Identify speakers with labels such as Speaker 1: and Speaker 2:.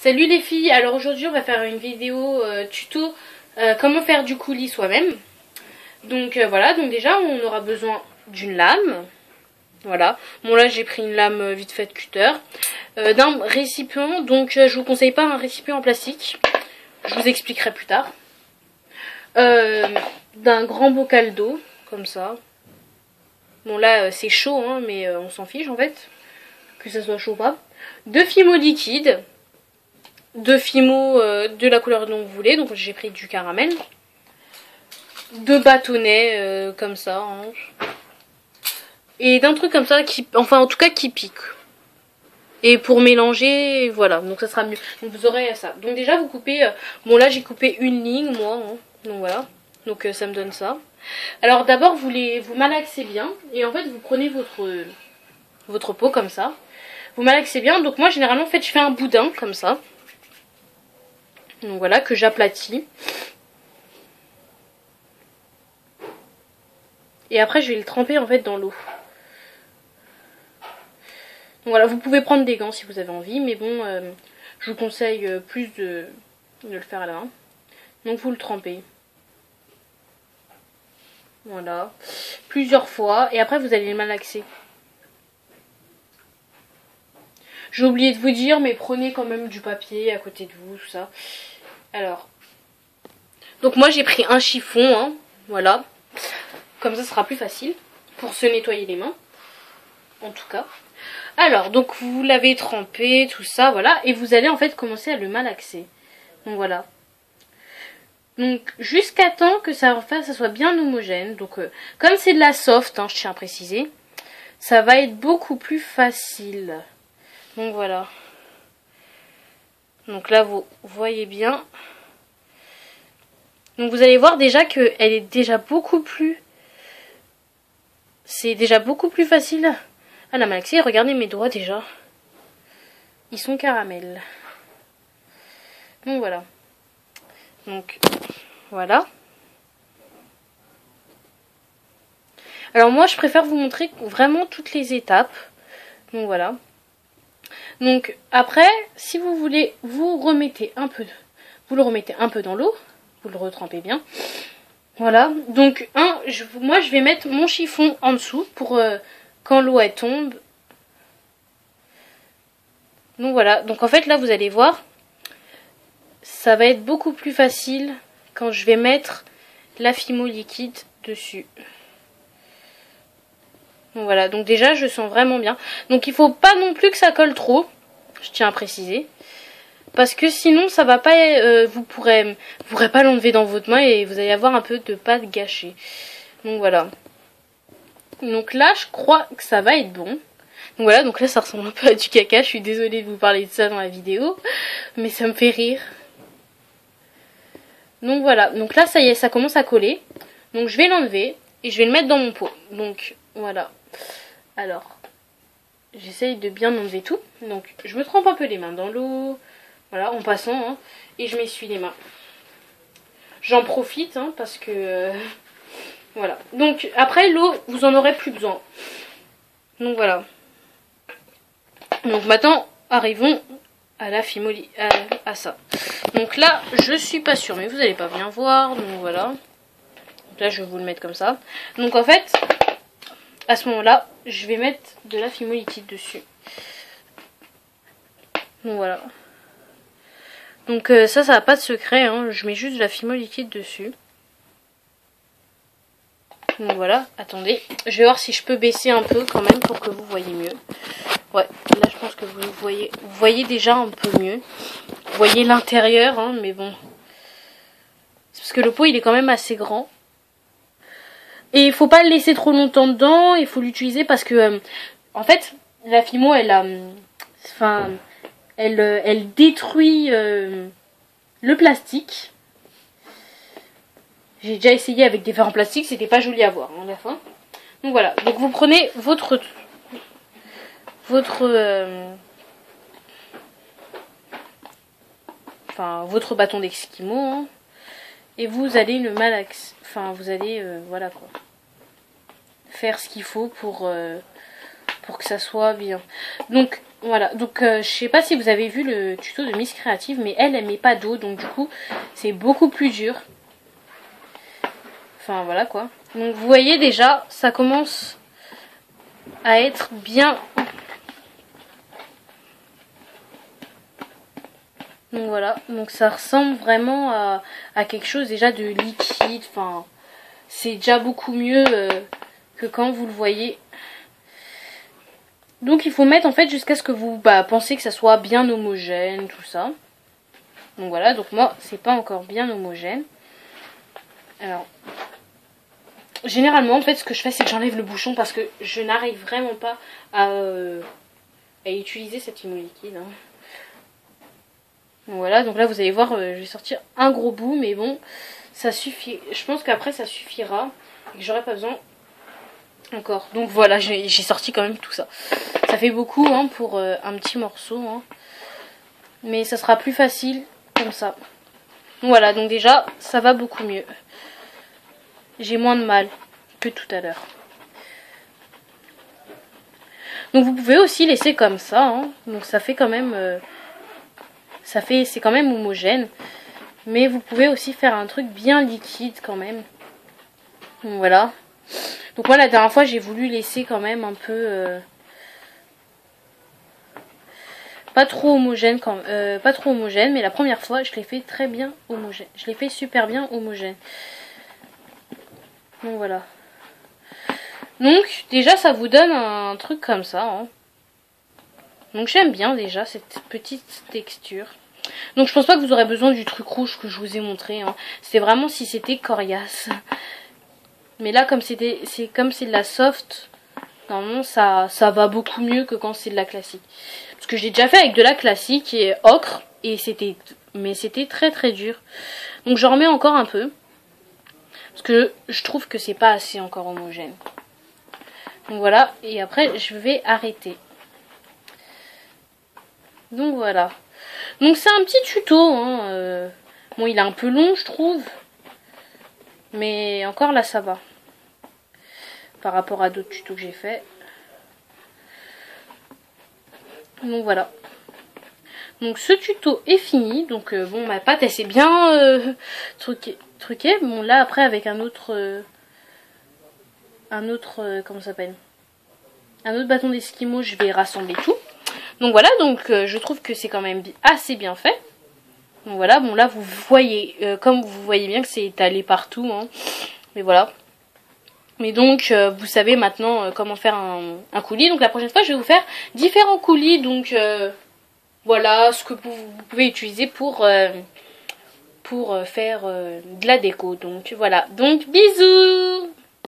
Speaker 1: Salut les filles, alors aujourd'hui on va faire une vidéo tuto comment faire du coulis soi-même. Donc voilà, donc déjà on aura besoin d'une lame. Voilà, bon là j'ai pris une lame vite faite cutter. D'un récipient, donc je vous conseille pas un récipient en plastique. Je vous expliquerai plus tard. D'un grand bocal d'eau, comme ça. Bon là c'est chaud hein, mais on s'en fiche en fait. Que ça soit chaud ou pas. 2 Fimo liquides. 2 Fimo de la couleur dont vous voulez, donc j'ai pris du caramel. 2 bâtonnets comme ça. Hein. Et d'un truc comme ça qui, enfin en tout cas qui pique. Et pour mélanger, voilà, donc ça sera mieux. Donc vous aurez ça. Donc déjà vous coupez, bon là j'ai coupé une ligne moi, hein. Donc voilà. Donc ça me donne ça. Alors d'abord vous malaxez bien et en fait vous prenez votre pot comme ça. Vous malaxez bien. Donc moi généralement en fait je fais un boudin comme ça. Donc voilà, que j'aplatis. Et après je vais le tremper en fait dans l'eau. Donc voilà, vous pouvez prendre des gants si vous avez envie, mais bon, je vous conseille plus de le faire à la main. Donc vous le trempez. Voilà. Plusieurs fois. Et après vous allez le malaxer. J'ai oublié de vous dire, mais prenez quand même du papier à côté de vous, tout ça. Alors. Donc moi j'ai pris un chiffon, hein. Voilà. Comme ça, ce sera plus facile pour se nettoyer les mains. En tout cas. Alors, donc vous l'avez trempé, tout ça, voilà. Et vous allez en fait commencer à le malaxer. Donc voilà. Donc jusqu'à temps que ça soit bien homogène. Donc comme c'est de la soft, hein, je tiens à préciser, ça va être beaucoup plus facile. Donc voilà. Donc là vous voyez bien. Donc vous allez voir déjà qu'elle est déjà beaucoup plus... C'est déjà beaucoup plus facile à la malaxer. Regardez mes doigts déjà. Ils sont caramel. Donc voilà. Donc voilà. Alors moi je préfère vous montrer vraiment toutes les étapes. Donc voilà. Donc après, si vous voulez, vous le remettez un peu dans l'eau. Vous le retrempez bien. Voilà. Donc moi je vais mettre mon chiffon en dessous pour quand l'eau elle tombe. Donc voilà. Donc en fait là vous allez voir, ça va être beaucoup plus facile quand je vais mettre la Fimo liquide dessus. Donc voilà, donc déjà je sens vraiment bien. Donc il faut pas non plus que ça colle trop, je tiens à préciser. Parce que sinon ça va pas, vous pourrez pas l'enlever dans votre main et vous allez avoir un peu de pâte gâchée. Donc voilà. Donc là je crois que ça va être bon. Donc voilà, donc là ça ressemble un peu à du caca, je suis désolée de vous parler de ça dans la vidéo. Mais ça me fait rire. Donc voilà, donc là ça y est, ça commence à coller. Donc je vais l'enlever et je vais le mettre dans mon pot. Donc voilà. Alors, j'essaye de bien enlever tout. Donc je me trempe un peu les mains dans l'eau. Voilà, en passant. Hein, et je m'essuie les mains. J'en profite hein, parce que... voilà. Donc après l'eau, vous en aurez plus besoin. Donc voilà. Donc maintenant, arrivons à la Fimo à ça. Donc là, je suis pas sûre, mais vous allez pas bien voir. Donc voilà. Donc là, je vais vous le mettre comme ça. Donc en fait, à ce moment-là, je vais mettre de la Fimo liquide dessus. Donc voilà. Donc ça n'a pas de secret. Hein. Je mets juste de la Fimo liquide dessus. Donc voilà. Attendez. Je vais voir si je peux baisser un peu quand même pour que vous voyez mieux. Ouais. Là, je pense que vous voyez déjà un peu mieux. Vous voyez l'intérieur, hein, mais bon. C'est parce que le pot, il est quand même assez grand. Et il faut pas le laisser trop longtemps dedans. Il faut l'utiliser parce que, en fait, la Fimo, elle a... Enfin, elle détruit le plastique. J'ai déjà essayé avec des verres en plastique. C'était pas joli à voir, hein, à la fin. Donc voilà. Donc vous prenez votre bâton d'Eskimo, hein, et vous allez le malaxer. Enfin, vous allez, voilà quoi, faire ce qu'il faut pour que ça soit bien. Donc, Voilà, donc je sais pas si vous avez vu le tuto de Miss Créative, mais elle met pas d'eau, donc du coup c'est beaucoup plus dur. Enfin voilà quoi. Donc vous voyez déjà, ça commence à être bien. Donc voilà, donc ça ressemble vraiment à quelque chose déjà de liquide. Enfin, c'est déjà beaucoup mieux que quand vous le voyez. Donc il faut mettre en fait jusqu'à ce que vous pensez que ça soit bien homogène, tout ça. Donc voilà, donc moi c'est pas encore bien homogène. Alors, généralement en fait ce que je fais c'est que j'enlève le bouchon parce que je n'arrive vraiment pas à utiliser cet immo liquide. Hein. Donc voilà, donc là vous allez voir, je vais sortir un gros bout, mais bon, ça suffit. Je pense qu'après ça suffira et que j'aurai pas besoin encore. Donc voilà, j'ai sorti quand même tout ça. Ça fait beaucoup hein, pour un petit morceau, hein. Mais ça sera plus facile comme ça. Donc voilà, donc déjà ça va beaucoup mieux. J'ai moins de mal que tout à l'heure. Donc vous pouvez aussi laisser comme ça, hein. Donc ça fait quand même, c'est quand même homogène. Mais vous pouvez aussi faire un truc bien liquide quand même. Donc voilà. Donc moi la dernière fois j'ai voulu laisser quand même un peu pas trop homogène pas trop homogène, mais la première fois je l'ai fait très bien homogène. Je l'ai fait super bien homogène. Donc voilà. Donc déjà ça vous donne un truc comme ça. Hein. Donc j'aime bien déjà cette petite texture. Donc je pense pas que vous aurez besoin du truc rouge que je vous ai montré. Hein. C'est vraiment si c'était coriace. Mais là comme c'est de la soft, normalement ça va beaucoup mieux que quand c'est de la classique. Parce que j'ai déjà fait avec de la classique et ocre et c'était très très dur. Donc j'en remets encore un peu. Parce que je trouve que c'est pas assez encore homogène. Donc voilà, et après je vais arrêter. Donc voilà. Donc c'est un petit tuto. Hein, bon, il est un peu long, je trouve. Mais encore là, ça va. Par rapport à d'autres tutos que j'ai fait. Donc voilà. Donc ce tuto est fini. Donc bon, ma pâte, elle s'est bien truquée. Bon, là, après, avec un autre... comment ça s'appelle, un autre bâton d'esquimau, je vais rassembler tout. Donc voilà, donc je trouve que c'est quand même assez bien fait. Donc voilà, bon là vous voyez, comme vous voyez bien que c'est étalé partout. Hein. Mais voilà. Mais donc vous savez maintenant comment faire un coulis. Donc la prochaine fois je vais vous faire différents coulis. Donc voilà ce que vous pouvez utiliser pour faire de la déco. Donc voilà, donc bisous.